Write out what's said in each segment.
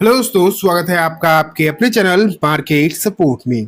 Hello दोस्तों, स्वागत है आपका आपके अपने चैनल मार्केट सपोर्ट में।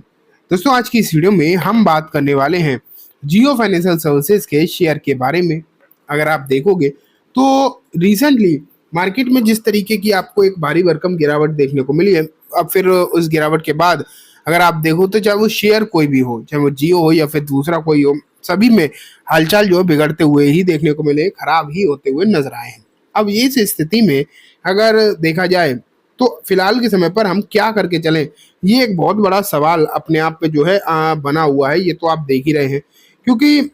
दोस्तों, आज की इस वीडियो में हम बात करने वाले हैं जियो फाइनेंशियल सर्विसेज के शेयर के बारे में। अगर आप देखोगे तो रिसेंटली मार्केट में जिस तरीके की आपको एक भारी भरकम गिरावट देखने को मिली है, अब फिर उस गिरावट के बाद अगर आप देखो तो चाहे वो शेयर कोई भी हो, चाहे वो जियो हो या फिर दूसरा कोई हो, सभी में हालचाल जो है बिगड़ते हुए ही देखने को मिले, खराब ही होते हुए नजर आए हैं। अब इस स्थिति में अगर देखा जाए तो फिलहाल के समय पर हम क्या करके चलें, ये एक बहुत बड़ा सवाल अपने आप पे जो है बना हुआ है। ये तो आप देख ही रहे हैं, क्योंकि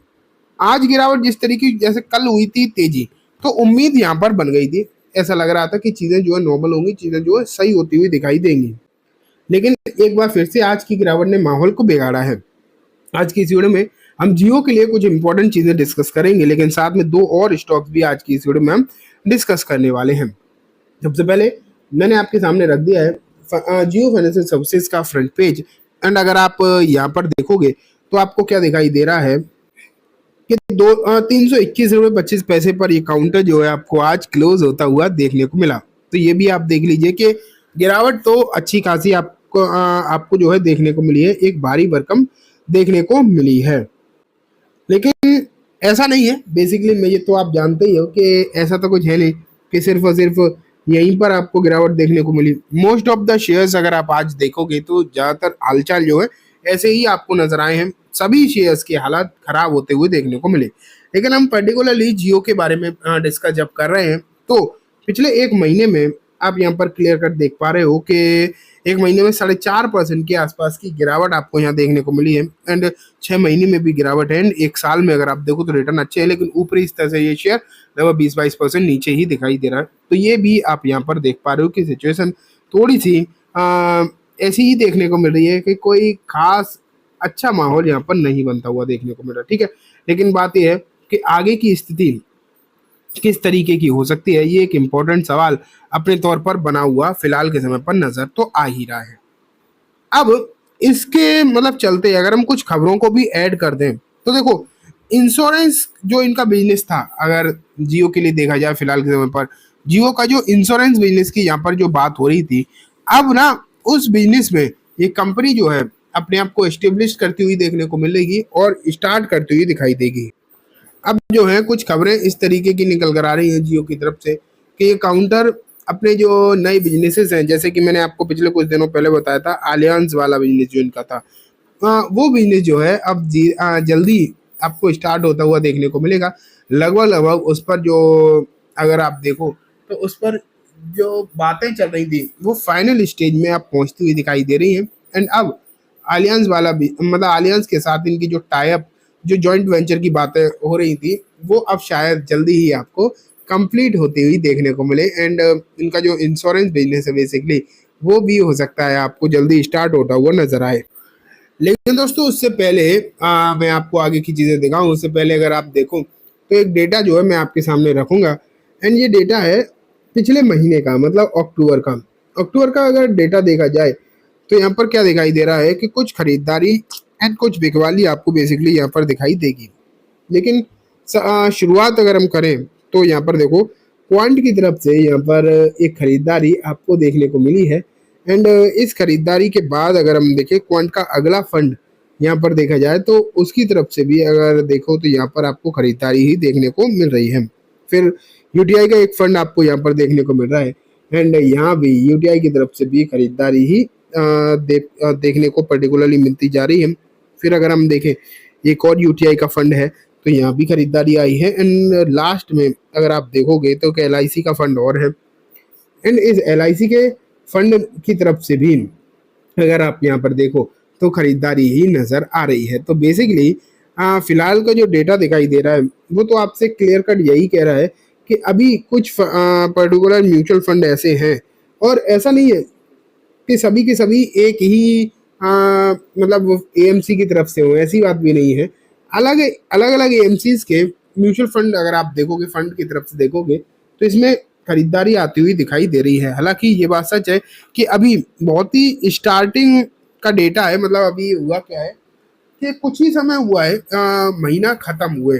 आज गिरावट जिस तरीके की जैसे कल हुई थी तेजी, तो उम्मीद यहाँ पर बन गई थी। ऐसा लग रहा था कि चीजें जो है नॉर्मल होंगी, चीजें जो है सही होती हुई दिखाई देंगी। लेकिन एक बार फिर से आज की गिरावट ने माहौल को बिगाड़ा है। आज की इस वीडियो में हम जियो के लिए कुछ इंपॉर्टेंट चीजें डिस्कस करेंगे, लेकिन साथ में दो और स्टॉक्स भी आज की इस वीडियो में हम डिस्कस करने वाले हैं। सबसे पहले मैंने आपके सामने रख दिया है जियो फाइनेंशियल सर्विसेज का फ्रंट पेज। एंड अगर आप यहाँ पर देखोगे तो आपको क्या दिखाई दे रहा है कि 321 रुपये 25 पैसे पर ये काउंटर जो है आपको आज क्लोज होता हुआ देखने को मिला। तो ये भी आप देख लीजिए कि गिरावट तो अच्छी खासी आपको जो है देखने को मिली है, एक भारी भरकम देखने को मिली है। लेकिन ऐसा नहीं है, बेसिकली मैं ये तो आप जानते ही हो कि ऐसा तो कुछ है नहीं कि सिर्फ और सिर्फ यहीं पर आपको गिरावट देखने को मिली। मोस्ट ऑफ द शेयर्स अगर आप आज देखोगे तो ज़्यादातर हालचाल जो है ऐसे ही आपको नजर आए हैं। सभी शेयर्स के हालात खराब होते हुए देखने को मिले। लेकिन हम पर्टिकुलरली जियो के बारे में डिस्कस जब कर रहे हैं तो पिछले एक महीने में आप यहाँ पर क्लियर कट देख पा रहे हो कि एक महीने में 4.5% के आसपास की गिरावट आपको यहाँ देखने को मिली है। एंड 6 महीने में भी गिरावट है। एंड एक साल में अगर आप देखो तो रिटर्न अच्छे है, लेकिन ऊपरी स्तर से ये शेयर लगभग 20-22% नीचे ही दिखाई दे रहा है। तो ये भी आप यहाँ पर देख पा रहे हो कि सिचुएशन थोड़ी सी ऐसी ही देखने को मिल रही है कि कोई खास अच्छा माहौल यहाँ पर नहीं बनता हुआ देखने को मिल रहा। ठीक है, लेकिन बात यह है कि आगे की स्थिति किस तरीके की हो सकती है, ये एक इम्पोर्टेंट सवाल अपने तौर पर बना हुआ फिलहाल के समय पर नजर तो आ ही रहा है। अब इसके मतलब चलते अगर हम कुछ खबरों को भी ऐड कर दें तो देखो, इंश्योरेंस जो इनका बिजनेस था, अगर जियो के लिए देखा जाए फिलहाल के समय पर जियो का जो इंश्योरेंस बिजनेस की यहाँ पर जो बात हो रही थी, अब ना उस बिजनेस में ये कंपनी जो है अपने आप को एस्टेब्लिश करती हुई देखने को मिलेगी और स्टार्ट करती हुई दिखाई देगी। अब जो है कुछ खबरें इस तरीके की निकल कर आ रही हैं जियो की तरफ से कि ये काउंटर अपने जो नए बिजनेसेस हैं, जैसे कि मैंने आपको पिछले कुछ दिनों पहले बताया था अलियांस वाला बिजनेस जो इनका था, वो बिजनेस जो है अब जल्दी आपको स्टार्ट होता हुआ देखने को मिलेगा। लगभग लगभग उस पर जो अगर आप देखो तो उस पर जो बातें चल रही थी वो फाइनल स्टेज में अब पहुंचती हुई दिखाई दे रही हैं। एंड अब अलियांस वाला भी मतलब अलियांस के साथ इनकी जो टाइप जो जॉइंट वेंचर की बातें हो रही थी वो अब शायद जल्दी ही आपको कंप्लीट होती हुई देखने को मिले। एंड इनका जो इंश्योरेंस बिजनेस है बेसिकली वो भी हो सकता है आपको जल्दी स्टार्ट होता हुआ नजर आए। लेकिन दोस्तों उससे पहले मैं आपको आगे की चीज़ें दिखाऊं उससे पहले अगर आप देखो तो एक डेटा जो है मैं आपके सामने रखूंगा। एंड ये डेटा है पिछले महीने का, मतलब अक्टूबर का। अक्टूबर का अगर डेटा देखा जाए तो यहाँ पर क्या दिखाई दे रहा है कि कुछ खरीदारी एंड कुछ बिकवाली आपको बेसिकली यहाँ पर दिखाई देगी। लेकिन शुरुआत अगर हम करें तो यहाँ पर देखो क्वांट की तरफ से यहाँ पर एक खरीदारी आपको देखने को मिली है। एंड इस खरीदारी के बाद अगर हम देखें क्वांट का अगला फंड यहाँ पर देखा जाए तो उसकी तरफ से भी अगर देखो तो यहाँ पर आपको खरीदारी ही देखने को मिल रही है। फिर यूटीआई का एक फंड आपको यहाँ पर देखने को मिल रहा है। एंड यहाँ भी यूटीआई की तरफ से भी खरीदारी ही देखने को पर्टिकुलरली मिलती जा रही है। फिर अगर हम देखें एक और यूटीआई का फंड है तो यहाँ भी खरीदारी आई है। एंड लास्ट में अगर आप देखोगे तो एलआईसी का फंड और है। एंड इस एलआईसी के फंड की तरफ से भी अगर आप यहाँ पर देखो तो खरीदारी ही नजर आ रही है। तो बेसिकली फिलहाल का जो डेटा दिखाई दे रहा है वो तो आपसे क्लियर कट यही कह रहा है कि अभी कुछ पर्टिकुलर म्यूचुअल फंड ऐसे हैं, और ऐसा नहीं है कि सभी के सभी एक ही मतलब एएमसी की तरफ से हो, ऐसी बात भी नहीं है। अलग अलग अलग एएमसीज के म्यूचुअल फंड अगर आप देखोगे, फंड की तरफ से देखोगे तो इसमें खरीदारी आती हुई दिखाई दे रही है। हालांकि ये बात सच है कि अभी बहुत ही स्टार्टिंग का डेटा है, मतलब अभी हुआ क्या है कि कुछ ही समय हुआ है, महीना खत्म हुए,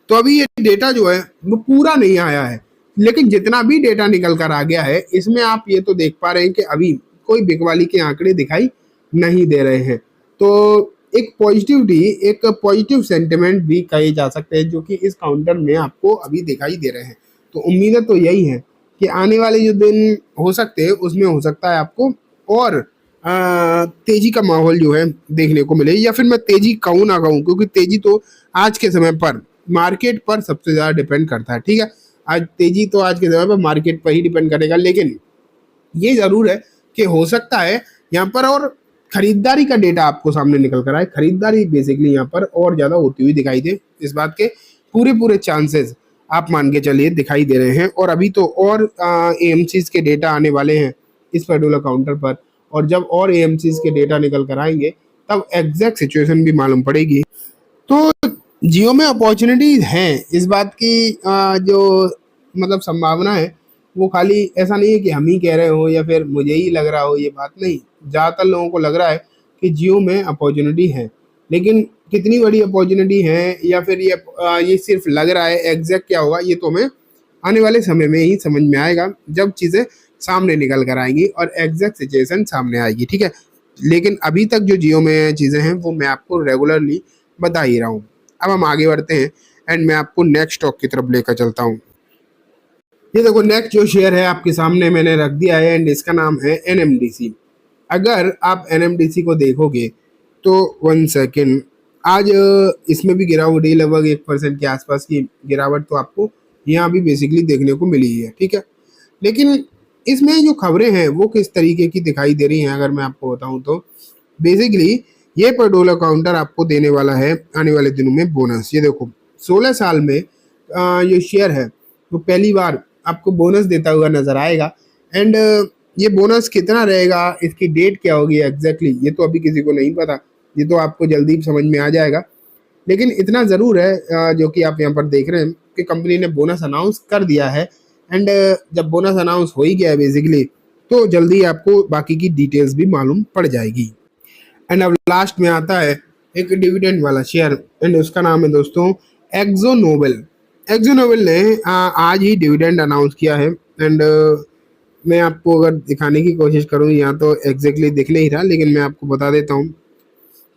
तो अभी ये डेटा जो है वो पूरा नहीं आया है। लेकिन जितना भी डेटा निकल कर आ गया है, इसमें आप ये तो देख पा रहे हैं कि अभी कोई बिकवाली के आंकड़े दिखाई नहीं दे रहे हैं। तो एक पॉजिटिविटी, एक पॉजिटिव सेंटिमेंट भी कहे जा सकते हैं जो कि इस काउंटर में आपको अभी दिखाई दे रहे हैं। तो उम्मीदें तो यही है कि आने वाले जो दिन हो सकते हैं उसमें हो सकता है आपको और तेजी का माहौल जो है देखने को मिले, या फिर मैं तेजी कहूँ ना कहूँ, क्योंकि तेजी तो आज के समय पर मार्केट पर सबसे ज़्यादा डिपेंड करता है। ठीक है, आज तेजी तो आज के समय पर मार्केट पर ही डिपेंड करेगा, लेकिन ये ज़रूर है कि हो सकता है यहाँ पर और खरीदारी का डेटा आपको सामने निकल कर आए। खरीदारी बेसिकली यहाँ पर और ज़्यादा होती हुई दिखाई दे, इस बात के पूरे पूरे चांसेस आप मान के चलिए दिखाई दे रहे हैं। और अभी तो और एएमसीज के डेटा आने वाले हैं इस पर्टिकुलर काउंटर पर, और जब और एएमसीज के डेटा निकल कर आएंगे तब एग्जैक्ट सिचुएशन भी मालूम पड़ेगी। तो जियो में अपॉर्चुनिटीज हैं, इस बात की जो मतलब संभावना है वो खाली ऐसा नहीं है कि हम ही कह रहे हो या फिर मुझे ही लग रहा हो, ये बात नहीं। ज़्यादातर लोगों को लग रहा है कि जियो में अपॉर्चुनिटी है, लेकिन कितनी बड़ी अपॉर्चुनिटी है या फिर ये सिर्फ लग रहा है, एग्जैक्ट क्या होगा ये तो हमें आने वाले समय में ही समझ में आएगा, जब चीज़ें सामने निकल कर आएंगी और एग्जैक्ट सिचुएशन सामने आएगी। ठीक है, लेकिन अभी तक जो जियो में चीज़ें हैं वो मैं आपको रेगुलरली बता ही रहा हूँ। अब हम आगे बढ़ते हैं एंड मैं आपको नेक्स्ट स्टॉक की तरफ लेकर चलता हूँ। ये देखो नेक्स्ट जो शेयर है आपके सामने मैंने रख दिया है एंड इसका नाम है एनएमडीसी। अगर आप एनएमडीसी को देखोगे तो 1 सेकेंड, आज इसमें भी गिरावट है, लगभग 1% के आसपास की गिरावट तो आपको यहाँ भी बेसिकली देखने को मिली है। ठीक है, लेकिन इसमें जो खबरें हैं वो किस तरीके की दिखाई दे रही हैं अगर मैं आपको बताऊं तो बेसिकली ये पर्टिकुलर काउंटर आपको देने वाला है आने वाले दिनों में बोनस। ये देखो 16 साल में ये शेयर है तो पहली बार आपको बोनस देता हुआ नजर आएगा। एंड ये बोनस कितना रहेगा, इसकी डेट क्या होगी एग्जैक्टली ये तो अभी किसी को नहीं पता, ये तो आपको जल्दी समझ में आ जाएगा। लेकिन इतना ज़रूर है जो कि आप यहाँ पर देख रहे हैं कि कंपनी ने बोनस अनाउंस कर दिया है। एंड जब बोनस अनाउंस हो ही गया है बेसिकली तो जल्दी आपको बाकी की डिटेल्स भी मालूम पड़ जाएगी। एंड अब लास्ट में आता है एक डिविडेंड वाला शेयर एंड उसका नाम है दोस्तों एक्जो नोबेल। एक्जो नोबेल ने आज ही डिविडेंड अनाउंस किया है। एंड मैं आपको अगर दिखाने की कोशिश करूँ यहाँ तो एग्जैक्टली दिख नहीं रहा, लेकिन मैं आपको बता देता हूँ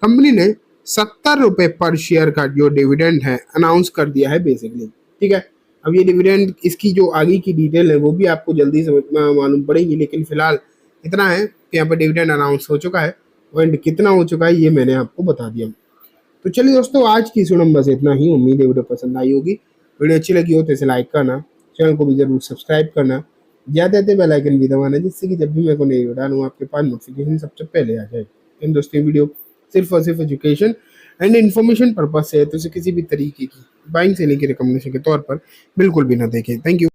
कंपनी ने 70 रुपये पर शेयर का जो डिविडेंड है अनाउंस कर दिया है बेसिकली। ठीक है, अब ये डिविडेंड इसकी जो आगे की डिटेल है वो भी आपको जल्दी समझ मालूम पड़ेगी, लेकिन फिलहाल इतना है कि यहाँ पर डिविडेंड अनाउंस हो चुका है एंड कितना हो चुका है ये मैंने आपको बता दिया। तो चलिए दोस्तों आज की सुनम बस इतना ही। उम्मीद है वीडियो पसंद आई होगी। वीडियो अच्छी लगी हो तो इसे लाइक करना, चैनल को भी जरूर सब्सक्राइब करना, ज्यादा बेल आइकन भी दबाना जिससे कि जब भी मैं को नई वीडियो डालूँ आपके पास नोटिफिकेशन सबसे पहले आ जाए। इन दोस्तों वीडियो सिर्फ और सिर्फ एजुकेशन एंड इन्फॉर्मेशन पर्पज से है, तो इसे किसी भी तरीके की बाइंग से लेकर रिकमेंडेशन के तौर पर बिल्कुल भी ना देखें। Thank you.